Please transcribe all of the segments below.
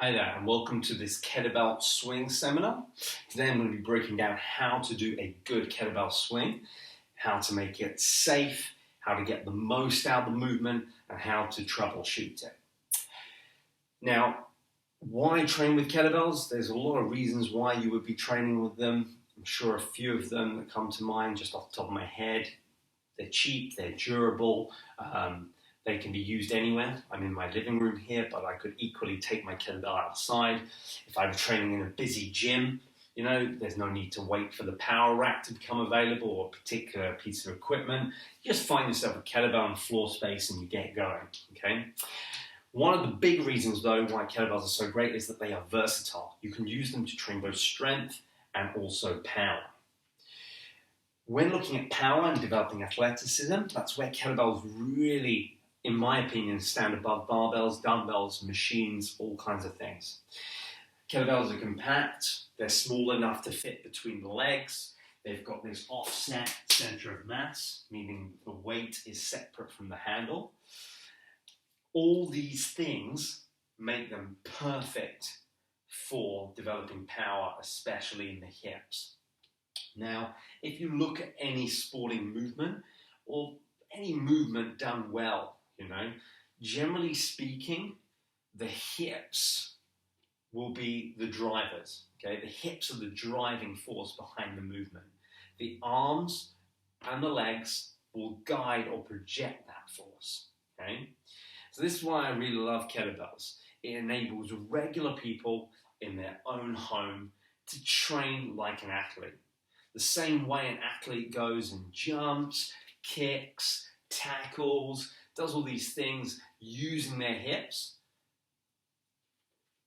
Hi there, and welcome to this kettlebell swing seminar. Today I'm going to be breaking down how to do a good kettlebell swing, how to make it safe, how to get the most out of the movement, and how to troubleshoot it. Now, why train with kettlebells? There's a lot of reasons why you would be training with them. I'm sure a few of them that come to mind just off the top of my head. They're cheap, they're durable, they can be used anywhere. I'm in my living room here, but I could equally take my kettlebell outside. If I were training in a busy gym, there's no need to wait for the power rack to become available or a particular piece of equipment. You just find yourself a kettlebell and floor space and you get going, okay? One of the big reasons, though, why kettlebells are so great is that they are versatile. You can use them to train both strength and also power. When looking at power and developing athleticism, that's where kettlebells really, in my opinion, stand above barbells, dumbbells, machines, all kinds of things. Kettlebells are compact, they're small enough to fit between the legs, they've got this offset center of mass, meaning the weight is separate from the handle. All these things make them perfect for developing power, especially in the hips. Now, if you look at any sporting movement or any movement done well, generally speaking, the hips will be the drivers, okay? The hips are the driving force behind the movement. The arms and the legs will guide or project that force, okay? So this is why I really love kettlebells. It enables regular people in their own home to train like an athlete. The same way an athlete goes and jumps, kicks, tackles, does all these things using their hips,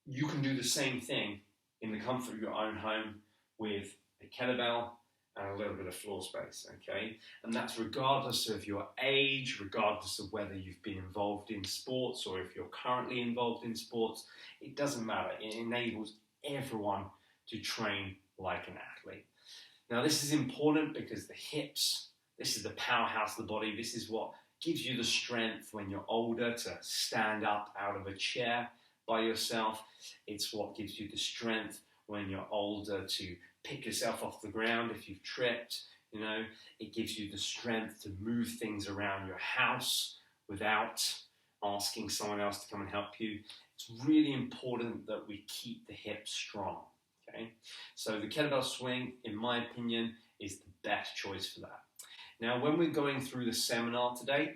you can do the same thing in the comfort of your own home with a kettlebell and a little bit of floor space, okay? And that's regardless of your age, regardless of whether you've been involved in sports or if you're currently involved in sports, it doesn't matter. It enables everyone to train like an athlete. Now, this is important because the hips, this is the powerhouse of the body. This is what gives you the strength when you're older to stand up out of a chair by yourself. It's what gives you the strength when you're older to pick yourself off the ground if you've tripped. It gives you the strength to move things around your house without asking someone else to come and help you. It's really important that we keep the hips strong. Okay? So the kettlebell swing, in my opinion, is the best choice for that. Now, when we're going through the seminar today,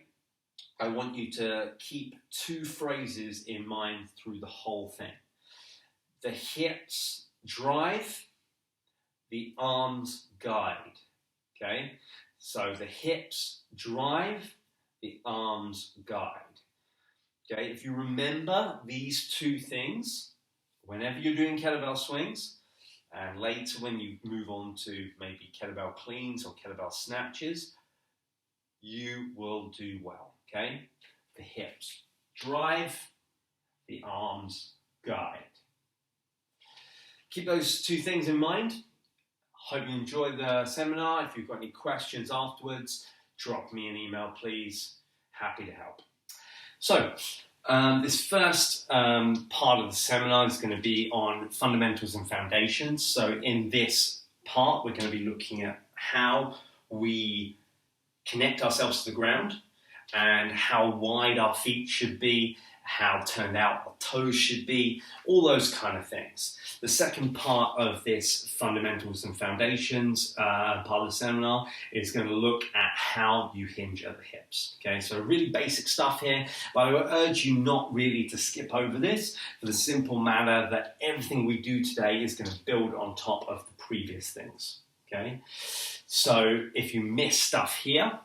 I want you to keep two phrases in mind through the whole thing. The hips drive, the arms guide. Okay? So the hips drive, the arms guide. Okay? If you remember these two things, whenever you're doing kettlebell swings, and later when you move on to maybe kettlebell cleans or kettlebell snatches, you will do well, okay? The hips drive, the arms guide. Keep those two things in mind. Hope you enjoyed the seminar. If you've got any questions afterwards, drop me an email, please. Happy to help. So, this first part of the seminar is going to be on fundamentals and foundations. So in this part, we're going to be looking at how we connect ourselves to the ground and how wide our feet should be, how turned out our toes should be, all those kind of things. The second part of this fundamentals and foundations part of the seminar is going to look at how you hinge at the hips. Okay, so really basic stuff here, but I would urge you not really to skip over this for the simple matter that everything we do today is going to build on top of the previous things. Okay, so if you miss stuff here,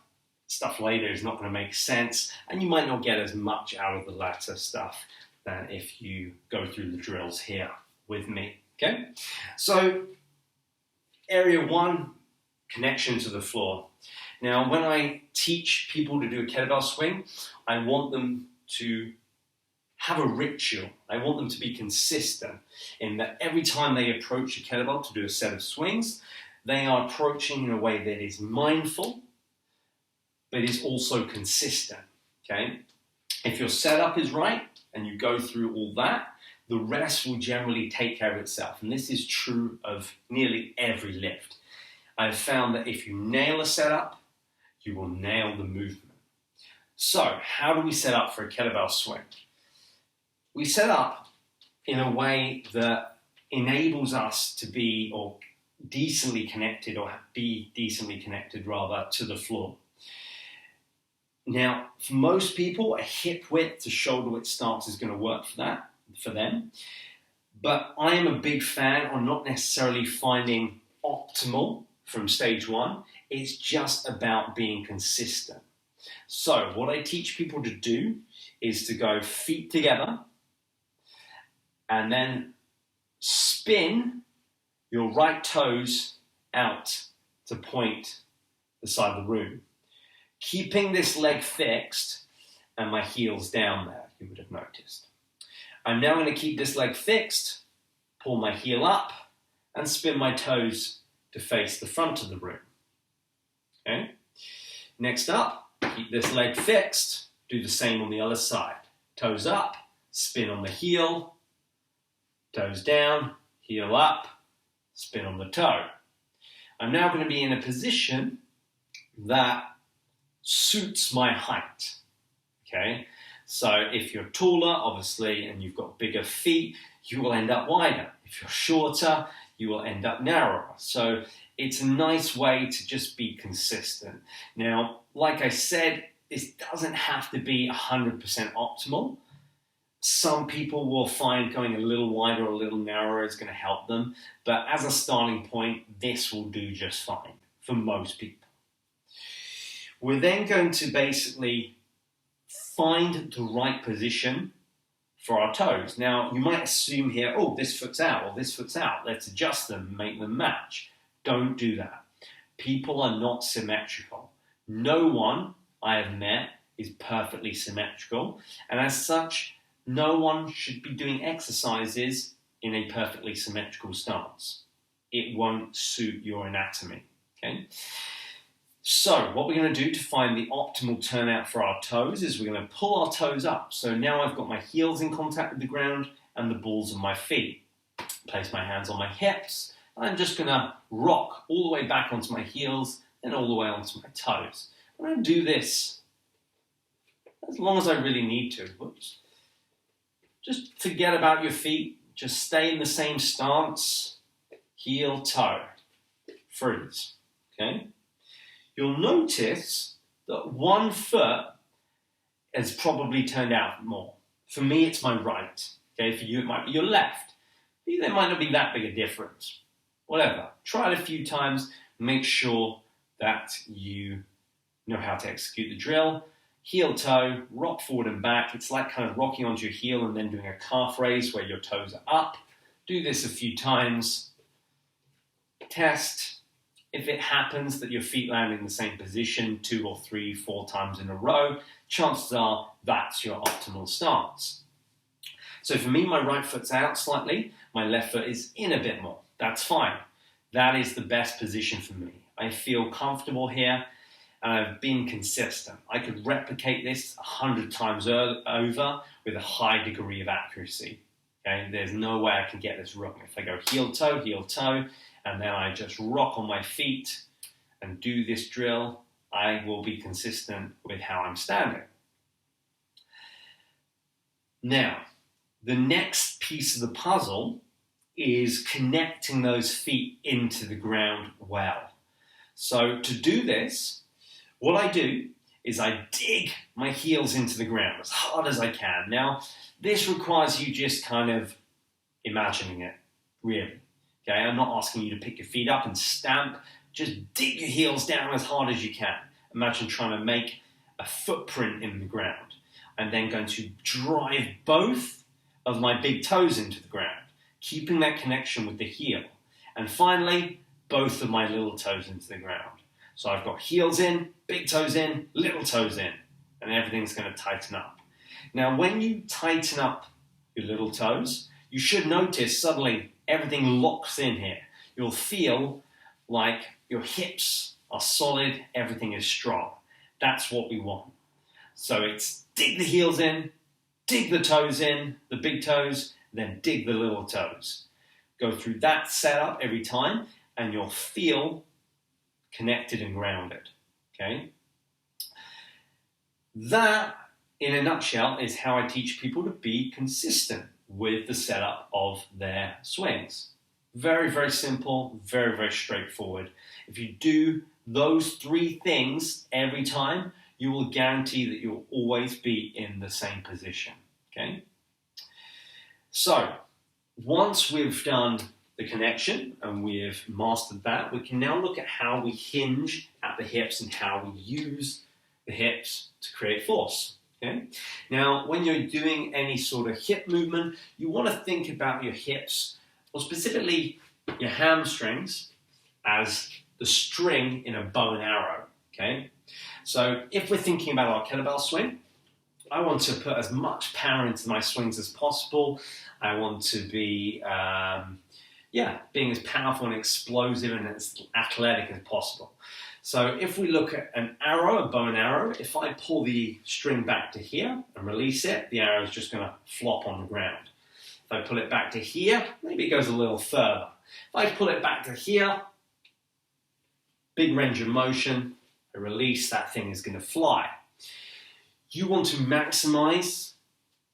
stuff later is not going to make sense, and you might not get as much out of the latter stuff than if you go through the drills here with me, okay? So, area one, connection to the floor. Now, when I teach people to do a kettlebell swing, I want them to have a ritual. I want them to be consistent in that every time they approach a kettlebell to do a set of swings, they are approaching in a way that is mindful, but is also consistent, okay? If your setup is right and you go through all that, the rest will generally take care of itself. And this is true of nearly every lift. I've found that if you nail a setup, you will nail the movement. So, how do we set up for a kettlebell swing? We set up in a way that enables us to be decently connected rather to the floor. Now, for most people, a hip width to shoulder width stance is going to work for them. But I am a big fan on not necessarily finding optimal from stage one. It's just about being consistent. So what I teach people to do is to go feet together and then spin your right toes out to point the side of the room. Keeping this leg fixed and my heels down there, you would have noticed. I'm now going to keep this leg fixed, pull my heel up, and spin my toes to face the front of the room. Okay? Next up, keep this leg fixed, do the same on the other side. Toes up, spin on the heel, toes down, heel up, spin on the toe. I'm now going to be in a position that suits my height. Okay? So if you're taller, obviously, and you've got bigger feet, you will end up wider. If you're shorter, you will end up narrower. So it's a nice way to just be consistent. Now, like I said, this doesn't have to be 100% optimal. Some people will find going a little wider or a little narrower is going to help them. But as a starting point, this will do just fine for most people. We're then going to basically find the right position for our toes. Now, you might assume here, oh, this foot's out or this foot's out. Let's adjust them and make them match. Don't do that. People are not symmetrical. No one I have met is perfectly symmetrical. And as such, no one should be doing exercises in a perfectly symmetrical stance. It won't suit your anatomy. Okay? So what we're going to do to find the optimal turnout for our toes is we're going to pull our toes up. So now I've got my heels in contact with the ground and the balls of my feet. Place my hands on my hips. I'm just going to rock all the way back onto my heels and all the way onto my toes. I'm going to do this as long as I really need to. Whoops. Just forget about your feet. Just stay in the same stance. Heel, toe. Freeze. Okay? You'll notice that one foot has probably turned out more. For me, it's my right. Okay? For you, it might be your left. For you, there might not be that big a difference. Whatever. Try it a few times. Make sure that you know how to execute the drill. Heel, toe, rock forward and back. It's like kind of rocking onto your heel and then doing a calf raise where your toes are up. Do this a few times. Test. If it happens that your feet land in the same position 2 or 3, 4 times in a row, chances are that's your optimal stance. So for me, my right foot's out slightly. My left foot is in a bit more. That's fine. That is the best position for me. I feel comfortable here. And I've been consistent. I could replicate this 100 times over with a high degree of accuracy. Okay? There's no way I can get this wrong. If I go heel, toe, and then I just rock on my feet and do this drill, I will be consistent with how I'm standing. Now, the next piece of the puzzle is connecting those feet into the ground well. So to do this, what I do is I dig my heels into the ground as hard as I can. Now, this requires you just kind of imagining it, really. Okay, I'm not asking you to pick your feet up and stamp. Just dig your heels down as hard as you can. Imagine trying to make a footprint in the ground. I'm then going to drive both of my big toes into the ground, keeping that connection with the heel. And finally, both of my little toes into the ground. So I've got heels in, big toes in, little toes in, and everything's going to tighten up. Now, when you tighten up your little toes, you should notice suddenly everything locks in here. You'll feel like your hips are solid, everything is strong. That's what we want. So it's dig the heels in, dig the toes in, the big toes, then dig the little toes. Go through that setup every time and you'll feel connected and grounded, okay? That, in a nutshell, is how I teach people to be consistent with the setup of their swings. Very, very simple, very, very straightforward. If you do those 3 things every time, you will guarantee that you'll always be in the same position, okay? So, once we've done the connection and we've mastered that, we can now look at how we hinge at the hips and how we use the hips to create force. Okay? Now, when you're doing any sort of hip movement, you want to think about your hips, or specifically your hamstrings, as the string in a bow and arrow. Okay? So if we're thinking about our kettlebell swing, I want to put as much power into my swings as possible. I want to be, being as powerful and explosive and as athletic as possible. So if we look at an arrow, a bow and arrow, if I pull the string back to here and release it, the arrow is just going to flop on the ground. If I pull it back to here, maybe it goes a little further. If I pull it back to here, big range of motion, I release, that thing is going to fly. You want to maximize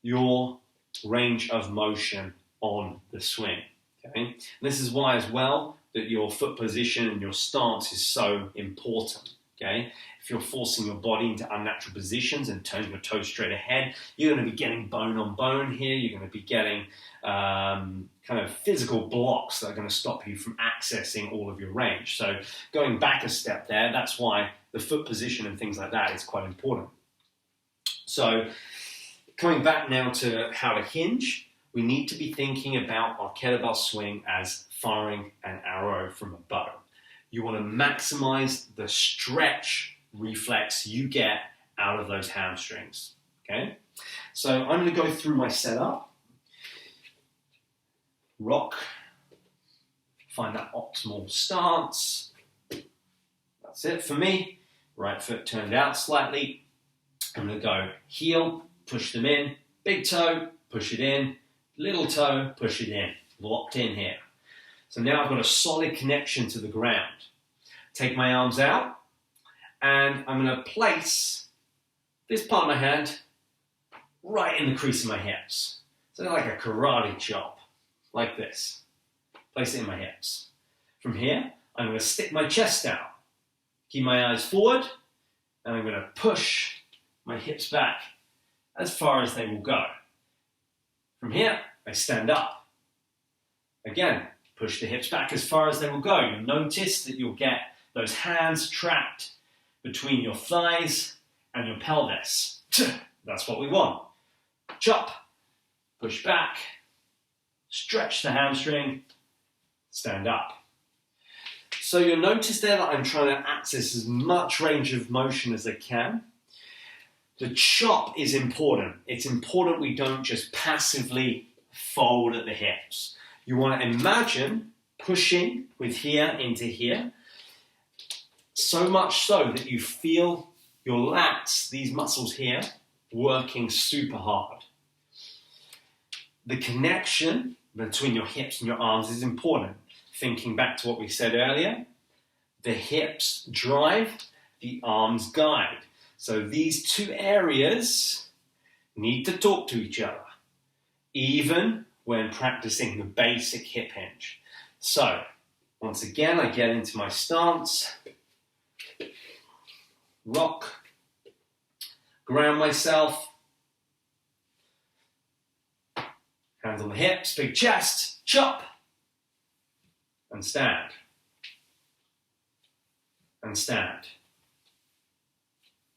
your range of motion on the swing. Okay? This is why as well that your foot position and your stance is so important. Okay? If you're forcing your body into unnatural positions and turning your toes straight ahead, you're going to be getting bone on bone here. You're going to be getting kind of physical blocks that are going to stop you from accessing all of your range. So going back a step there, that's why the foot position and things like that is quite important. So coming back now to how to hinge, we need to be thinking about our kettlebell swing as firing an arrow from a bow. You want to maximize the stretch reflex you get out of those hamstrings, okay? So I'm going to go through my setup. Rock, find that optimal stance. That's it for me. Right foot turned out slightly. I'm going to go heel, push them in, big toe, push it in, little toe, push it in, locked in here. So now I've got a solid connection to the ground. Take my arms out, and I'm going to place this part of my hand right in the crease of my hips. So like a karate chop, like this. Place it in my hips. From here, I'm going to stick my chest out. Keep my eyes forward, and I'm going to push my hips back as far as they will go. From here, I stand up. Again, push the hips back as far as they will go. You'll notice that you'll get those hands trapped between your thighs and your pelvis. That's what we want. Chop, push back, stretch the hamstring, stand up. So you'll notice there that I'm trying to access as much range of motion as I can. The chop is important. It's important we don't just passively fold at the hips. You want to imagine pushing with here into here, so much so that you feel your lats, these muscles here, working super hard. The connection between your hips and your arms is important. Thinking back to what we said earlier, the hips drive, the arms guide. So these two areas need to talk to each other, even when practicing the basic hip hinge. So, once again, I get into my stance, rock, ground myself, hands on the hips, big chest, chop, and stand, and stand,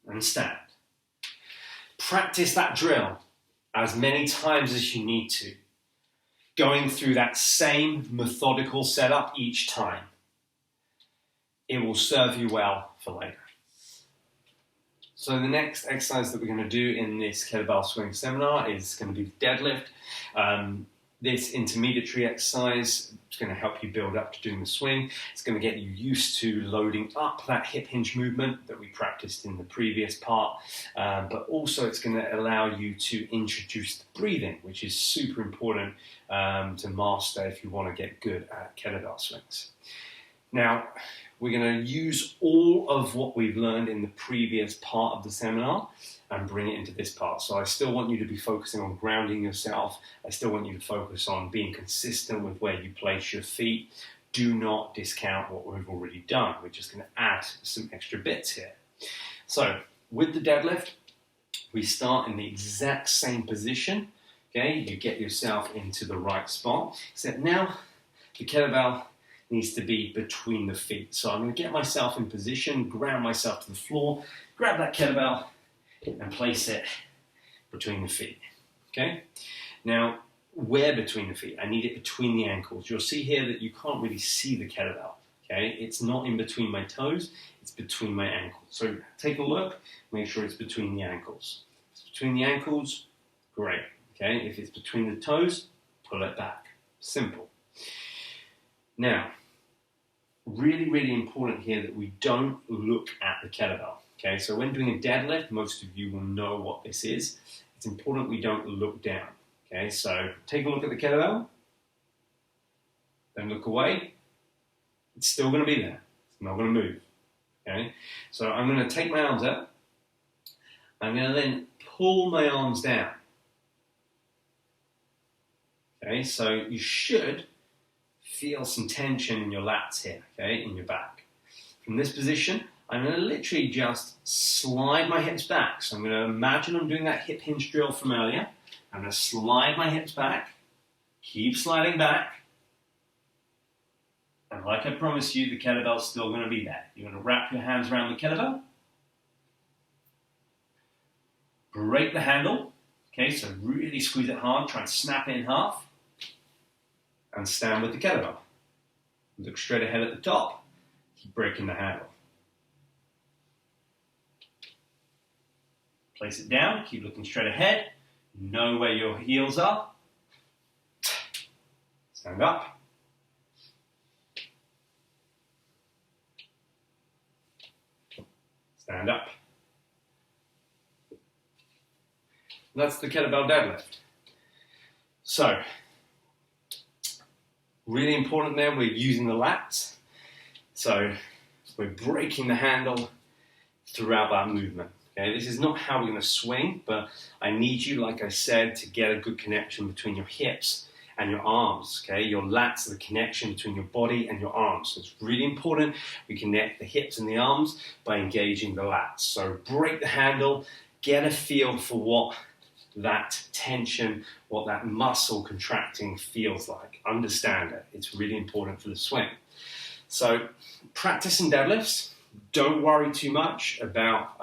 and stand. Practice that drill as many times as you need to, going through that same methodical setup each time. It will serve you well for later. So the next exercise that we're going to do in this kettlebell swing seminar is going to be deadlift. This intermediary exercise is going to help you build up to doing the swing. It's going to get you used to loading up that hip hinge movement that we practiced in the previous part, but also it's going to allow you to introduce the breathing, which is super important to master if you want to get good at kettlebell swings. Now, we're going to use all of what we've learned in the previous part of the seminar and bring it into this part. So I still want you to be focusing on grounding yourself. I still want you to focus on being consistent with where you place your feet. Do not discount what we've already done. We're just going to add some extra bits here. So with the deadlift, we start in the exact same position. Okay, you get yourself into the right spot, except now the kettlebell needs to be between the feet. So I'm going to get myself in position, ground myself to the floor, grab that kettlebell, and place it between the feet. Okay? Now, where between the feet? I need it between the ankles. You'll see here that you can't really see the kettlebell. Okay? It's not in between my toes, it's between my ankles. So take a look, make sure it's between the ankles. If it's between the ankles, great. Okay? If it's between the toes, pull it back. Simple. Now, really, really important here that we don't look at the kettlebell. Okay, so when doing a deadlift, most of you will know what this is. It's important we don't look down. Okay, so take a look at the kettlebell. Then look away. It's still going to be there. It's not going to move. Okay, so I'm going to take my arms up. I'm going to then pull my arms down. Okay, so you should feel some tension in your lats here, okay, in your back. From this position, I'm going to literally just slide my hips back. So I'm going to imagine I'm doing that hip hinge drill from earlier. I'm going to slide my hips back, keep sliding back. And like I promised you, the kettlebell's still going to be there. You're going to wrap your hands around the kettlebell. Break the handle. Okay, so really squeeze it hard. Try and snap it in half. And stand with the kettlebell. Look straight ahead at the top. Keep breaking the handle. Place it down, keep looking straight ahead. Know where your heels are. Stand up. Stand up. That's the kettlebell deadlift. So, really important there, we're using the lats. So, we're breaking the handle throughout that movement. Okay, this is not how we're going to swing, but I need you, like I said, to get a good connection between your hips and your arms. Okay, your lats are the connection between your body and your arms. So it's really important we connect the hips and the arms by engaging the lats. So break the handle, get a feel for what that tension, what that muscle contracting feels like. Understand it. It's really important for the swing. So practicing deadlifts. Don't worry too much about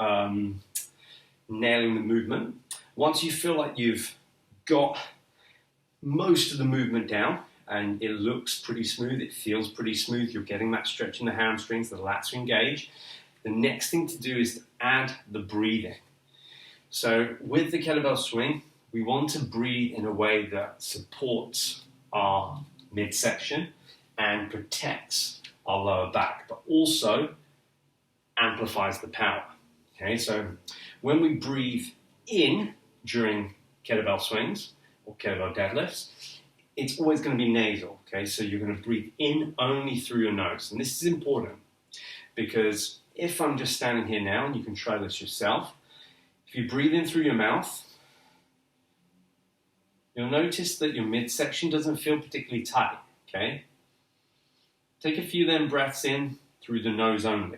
nailing the movement. Once you feel like you've got most of the movement down and it looks pretty smooth, it feels pretty smooth, you're getting that stretch in the hamstrings, the lats are engaged, the next thing to do is to add the breathing. So with the kettlebell swing, we want to breathe in a way that supports our midsection and protects our lower back, but also amplifies the power. Okay, so when we breathe in during kettlebell swings or kettlebell deadlifts, it's always going to be nasal. Okay, so you're going to breathe in only through your nose. And this is important because if I'm just standing here now, and you can try this yourself, if you breathe in through your mouth, you'll notice that your midsection doesn't feel particularly tight. Okay, take a few then breaths in through the nose only.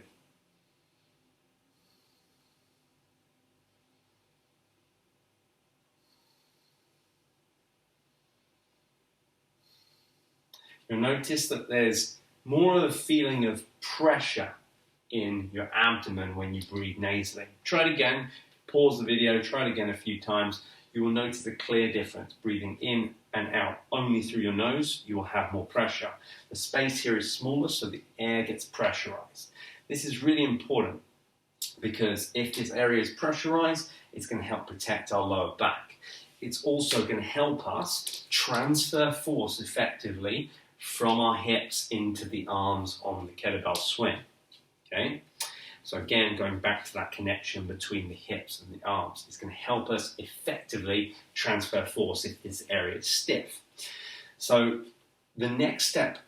You'll notice that there's more of a feeling of pressure in your abdomen when you breathe nasally. Try it again, pause the video, try it again a few times. You will notice a clear difference. Breathing in and out only through your nose, you will have more pressure. The space here is smaller, so the air gets pressurized. This is really important because if this area is pressurized, it's going to help protect our lower back. it's also going to help us transfer force effectively from our hips into the arms on the kettlebell swing. Okay? So again, going back to that connection between the hips and the arms, it's going to help us effectively transfer force if this area is stiff. So the next step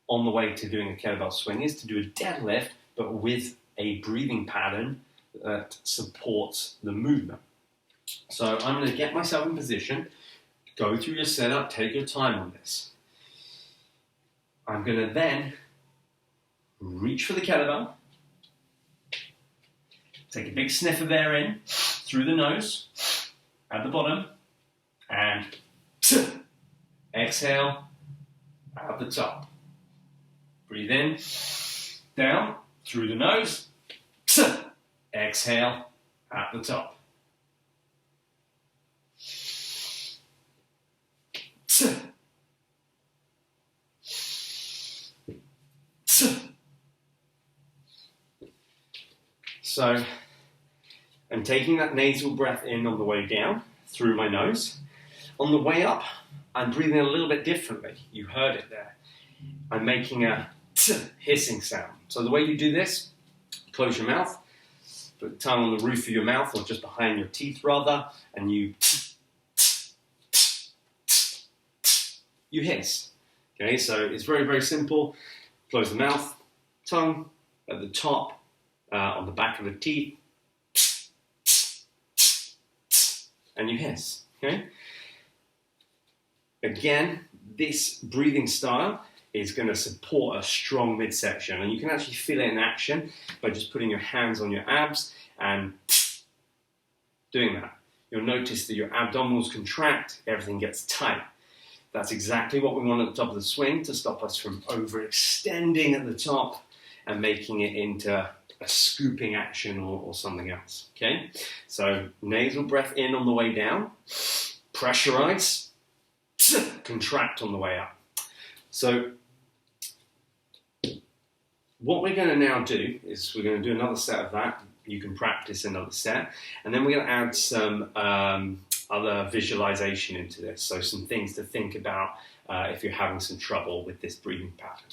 on the way to doing a kettlebell swing is to do a deadlift, but with a breathing pattern that supports the movement. So I'm going to get myself in position, go through your setup, take your time on this. I'm going to then reach for the kettlebell, take a big sniff of air in through the nose at the bottom, and exhale out the top. Breathe in, down through the nose, exhale at the top. So I'm taking that nasal breath in on the way down through my nose. On the way up, I'm breathing a little bit differently. You heard it there. I'm making a hissing sound. So the way you do this, close your mouth, put the tongue on the roof of your mouth, or just behind your teeth rather, and you hiss. Okay, so it's very, very simple. Close the mouth, tongue at the top, on the back of the teeth, and you hiss. Okay? Again, this breathing style is going to support a strong midsection, and you can actually feel it in action by just putting your hands on your abs and doing that. You'll notice that your abdominals contract, everything gets tight. That's exactly what we want at the top of the swing to stop us from overextending at the top and making it into a scooping action or something else. Okay? So nasal breath in on the way down, pressurize, contract on the way up. So what we're going to now do is we're going to do another set of that. You can practice another set, and then we're going to add some other visualization into this, so some things to think about if you're having some trouble with this breathing pattern.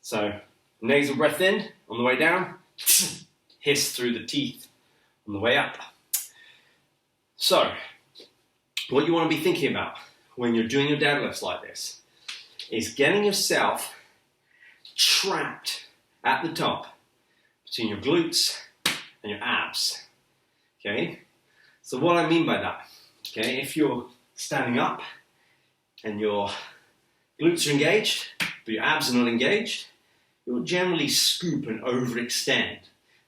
So, nasal breath in on the way down, hiss through the teeth on the way up. So, what you want to be thinking about when you're doing your deadlifts like this is getting yourself trapped at the top between your glutes and your abs. Okay? So what I mean by that, okay, if you're standing up and your glutes are engaged, but your abs are not engaged, you'll generally scoop and overextend.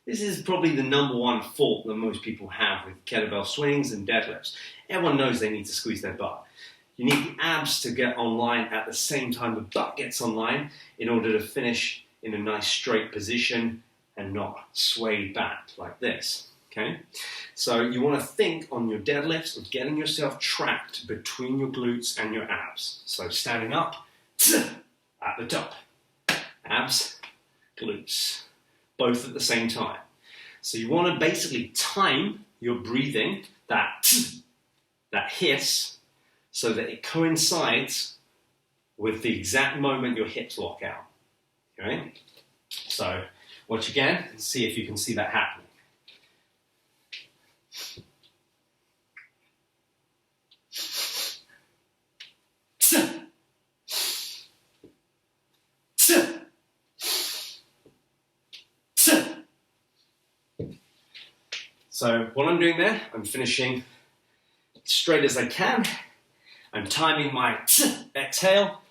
This is probably the number one fault that most people have with kettlebell swings and deadlifts. Everyone knows they need to squeeze their butt. You need the abs to get online at the same time the butt gets online in order to finish in a nice straight position and not sway back like this. Okay? So you want to think on your deadlifts of getting yourself trapped between your glutes and your abs. So standing up at the top. Abs, glutes, both at the same time. So you want to basically time your breathing, that hiss, so that it coincides with the exact moment your hips lock out. Okay? So watch again and see if you can see that happening. So what I'm doing there, I'm finishing straight as I can. I'm timing my exhale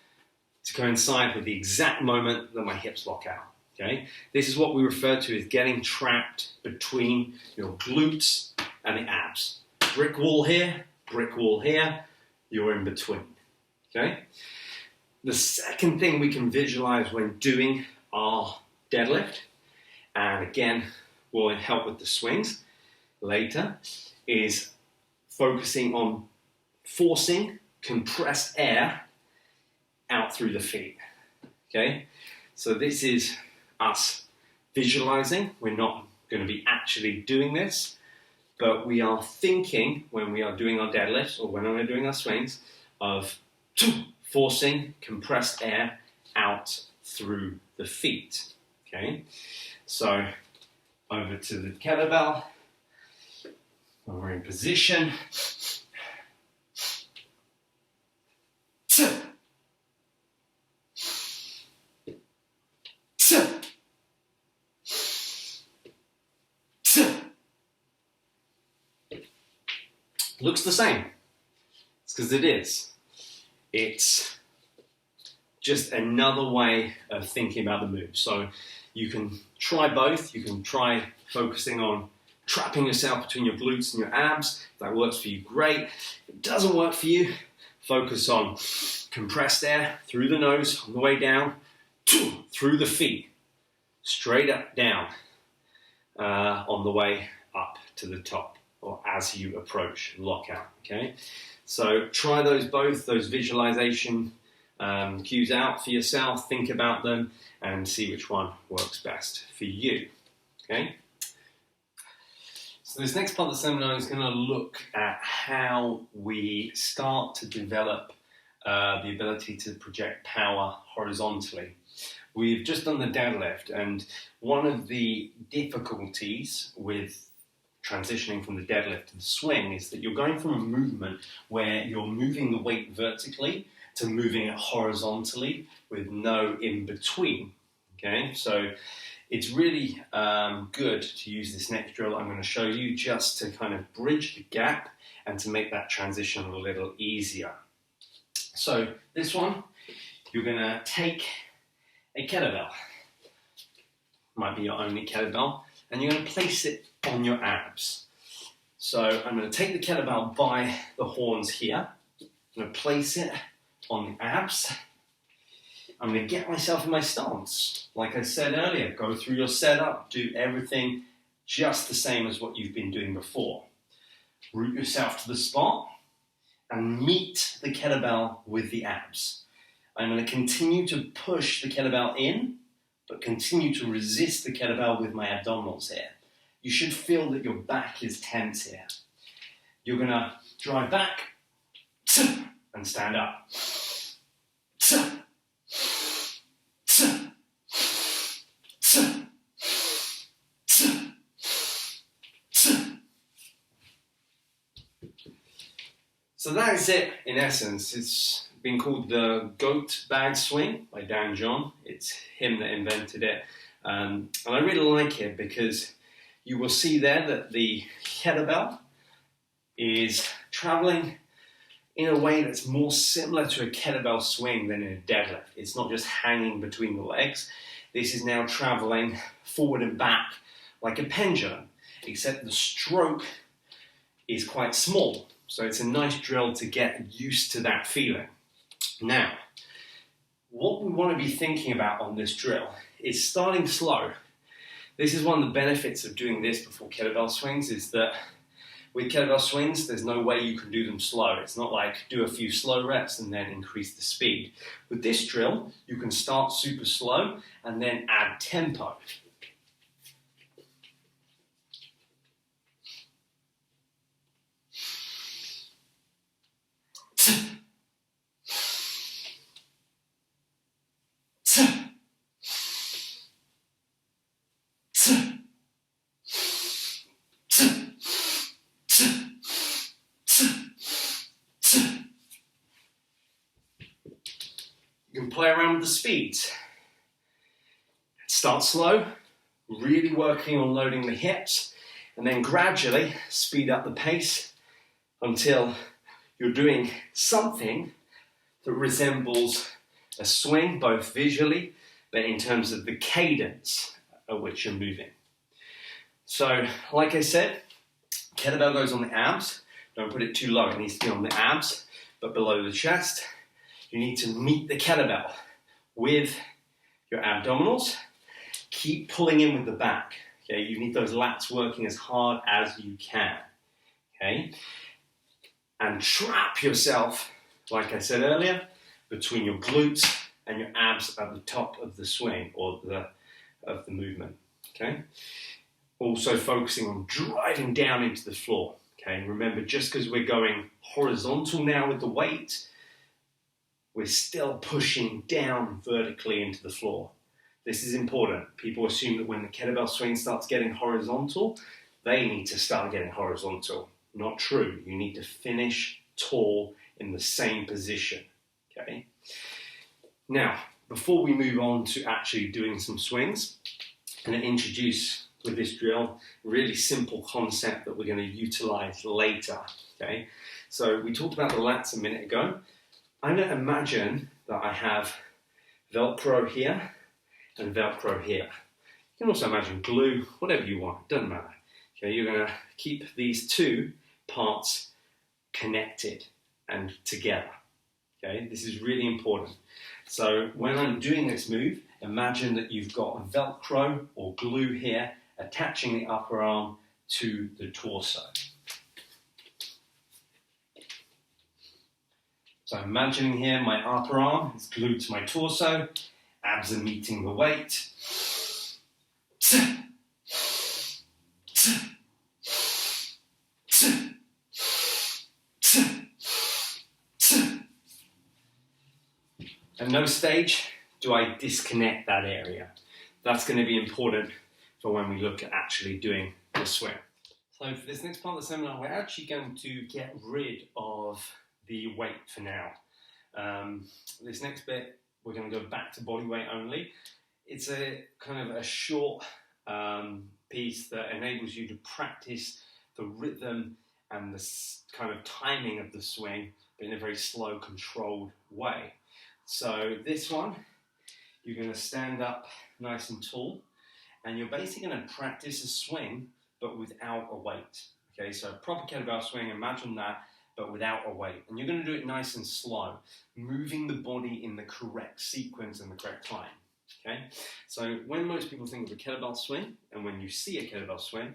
to coincide with the exact moment that my hips lock out. Okay? This is what we refer to as getting trapped between your glutes and the abs. Brick wall here, you're in between. Okay? The second thing we can visualize when doing our deadlift, and again will help with the swings later, is focusing on forcing compressed air out through the feet. Okay, so this is us visualizing. We're not going to be actually doing this, but we are thinking when we are doing our deadlifts or when we're doing our swings of forcing compressed air out through the feet. Okay, so over to the kettlebell. When we're in position. Looks the same. It's because it is. It's just another way of thinking about the move. So you can try both. You can try focusing on trapping yourself between your glutes and your abs. If that works for you, great. If it doesn't work for you, focus on compressed air through the nose on the way down, through the feet, straight up down on the way up to the top, or as you approach lockout. Okay, so try both those visualization cues out for yourself. Think about them and see which one works best for you. Okay. So this next part of the seminar is going to look at how we start to develop the ability to project power horizontally. We've just done the deadlift, and one of the difficulties with transitioning from the deadlift to the swing is that you're going from a movement where you're moving the weight vertically to moving it horizontally with no in between. Okay, so it's really good to use this next drill I'm going to show you just to kind of bridge the gap and to make that transition a little easier. So this one, you're going to take a kettlebell, might be your only kettlebell, and you're going to place it on your abs. So I'm going to take the kettlebell by the horns here, I'm going to place it on the abs. I'm going to get myself in my stance. Like I said earlier, go through your setup, do everything just the same as what you've been doing before. Root yourself to the spot and meet the kettlebell with the abs. I'm going to continue to push the kettlebell in, but continue to resist the kettlebell with my abdominals here. You should feel that your back is tense here. You're going to drive back and stand up. So that is it in essence. It's been called the goat bag swing by Dan John. It's him that invented it. And I really like it because you will see there that the kettlebell is traveling in a way that's more similar to a kettlebell swing than in a deadlift. It's not just hanging between the legs. This is now traveling forward and back like a pendulum, except the stroke is quite small. So it's a nice drill to get used to that feeling. Now, what we want to be thinking about on this drill is starting slow. This is one of the benefits of doing this before kettlebell swings, is that with kettlebell swings, there's no way you can do them slow. It's not like do a few slow reps and then increase the speed. With this drill, you can start super slow and then add tempo. You can play around with the speeds. Start slow, really working on loading the hips, and then gradually speed up the pace until you're doing something that resembles a swing, both visually, but in terms of the cadence at which you're moving. So, like I said, kettlebell goes on the abs. Don't put it too low, it needs to be on the abs, but below the chest. You need to meet the kettlebell with your abdominals. Keep pulling in with the back. Okay, you need those lats working as hard as you can. Okay, and trap yourself, like I said earlier, between your glutes and your abs at the top of the swing or of the movement. Okay. Also focusing on driving down into the floor. Okay. Remember, just because we're going horizontal now with the weight, we're still pushing down vertically into the floor. This is important. People assume that when the kettlebell swing starts getting horizontal, they need to start getting horizontal. Not true. You need to finish tall in the same position. Okay. Now, before we move on to actually doing some swings, I'm going to introduce with this drill a really simple concept that we're going to utilize later. Okay. So we talked about the lats a minute ago. I'm going to imagine that I have Velcro here and Velcro here. You can also imagine glue, whatever you want, it doesn't matter. Okay, you're going to keep these two parts connected and together. Okay, this is really important. So when I'm doing this move, imagine that you've got Velcro or glue here attaching the upper arm to the torso. So imagining here my upper arm is glued to my torso, abs are meeting the weight. At no stage do I disconnect that area. That's going to be important for when we look at actually doing the swing. So for this next part of the seminar, we're actually going to get rid of the weight for now. This next bit, we're going to go back to body weight only. It's a kind of a short piece that enables you to practice the rhythm and the kind of timing of the swing, but in a very slow, controlled way. So this one, you're going to stand up nice and tall, and you're basically going to practice a swing, but without a weight. Okay, so a proper kettlebell swing, imagine that, but without a weight. And you're going to do it nice and slow, moving the body in the correct sequence and the correct time. Okay, so when most people think of a kettlebell swing, and when you see a kettlebell swing,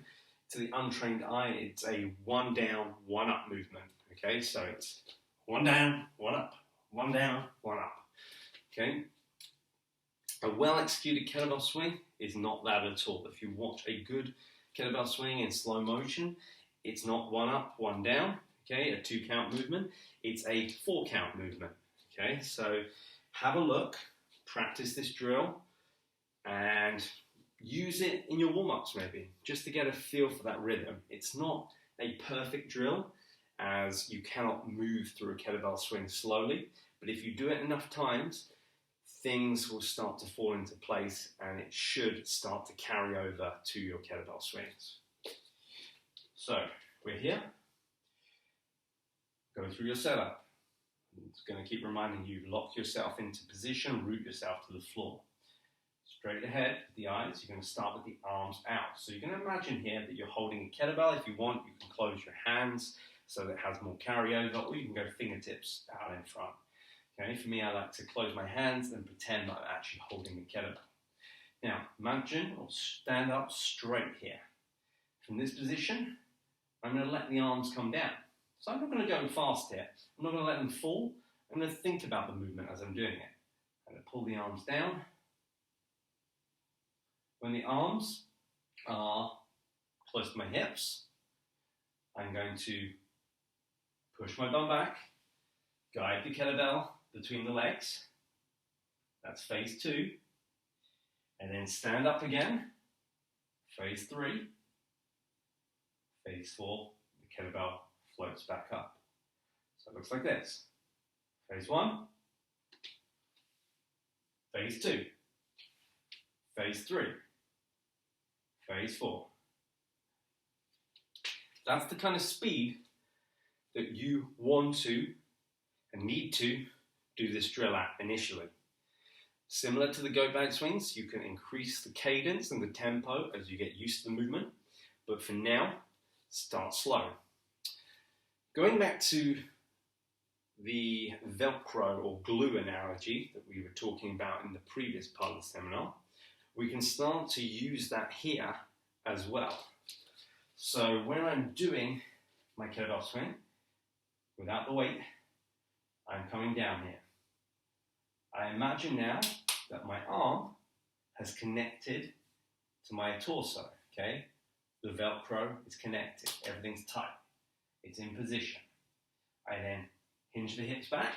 to the untrained eye, it's a one down, one up movement. Okay, so it's one down, one up, one down, one up. Okay, a well-executed kettlebell swing is not that at all. If you watch a good kettlebell swing in slow motion, it's not one up, one down. Okay, a 2-count movement. It's a 4-count movement. Okay, so have a look, practice this drill, and use it in your warm-ups maybe, just to get a feel for that rhythm. It's not a perfect drill, as you cannot move through a kettlebell swing slowly, but if you do it enough times, things will start to fall into place and it should start to carry over to your kettlebell swings. So, we're here. Go through your setup. It's going to keep reminding you, lock yourself into position, root yourself to the floor. Straight ahead, the eyes, you're going to start with the arms out. So you're going to imagine here that you're holding a kettlebell. If you want, you can close your hands so that it has more carryover, or you can go fingertips out in front. Okay, for me, I like to close my hands and pretend I'm actually holding a kettlebell. Now, imagine or stand up straight here. From this position, I'm going to let the arms come down. So I'm not going to go fast here. I'm not going to let them fall. I'm going to think about the movement as I'm doing it. I'm going to pull the arms down. When the arms are close to my hips, I'm going to push my bum back, guide the kettlebell between the legs. That's phase 2. And then stand up again. Phase 3. Phase 4, the kettlebell floats back up. So it looks like this. Phase 1. Phase 2. Phase 3. Phase 4. That's the kind of speed that you want to and need to do this drill at initially. Similar to the goat bag swings, you can increase the cadence and the tempo as you get used to the movement, but for now, start slow. Going back to the Velcro or glue analogy that we were talking about in the previous part of the seminar, we can start to use that here as well. So when I'm doing my kettlebell swing without the weight, I'm coming down here. I imagine now that my arm has connected to my torso, okay? The Velcro is connected, everything's tight, it's in position. I then hinge the hips back,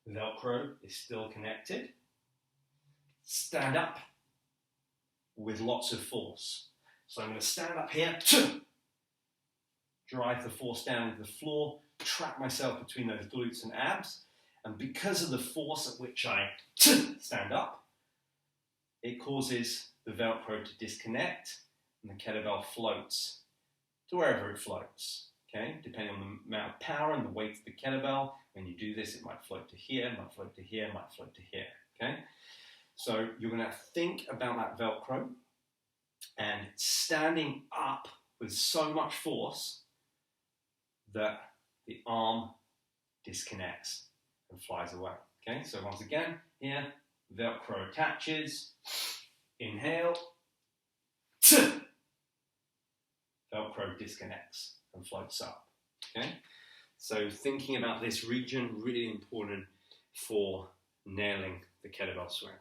the Velcro is still connected, stand up with lots of force. So I'm going to stand up here, drive the force down to the floor, trap myself between those glutes and abs, and because of the force at which I stand up, it causes the Velcro to disconnect and the kettlebell floats to wherever it floats, okay? Depending on the amount of power and the weight of the kettlebell, when you do this, it might float to here, it might float to here, it might float to here, okay? So you're going to think about that Velcro and standing up with so much force that the arm disconnects and flies away. Okay, so once again, here, Velcro attaches, inhale, Velcro disconnects and floats up. Okay, so thinking about this region, really important for nailing the kettlebell swing.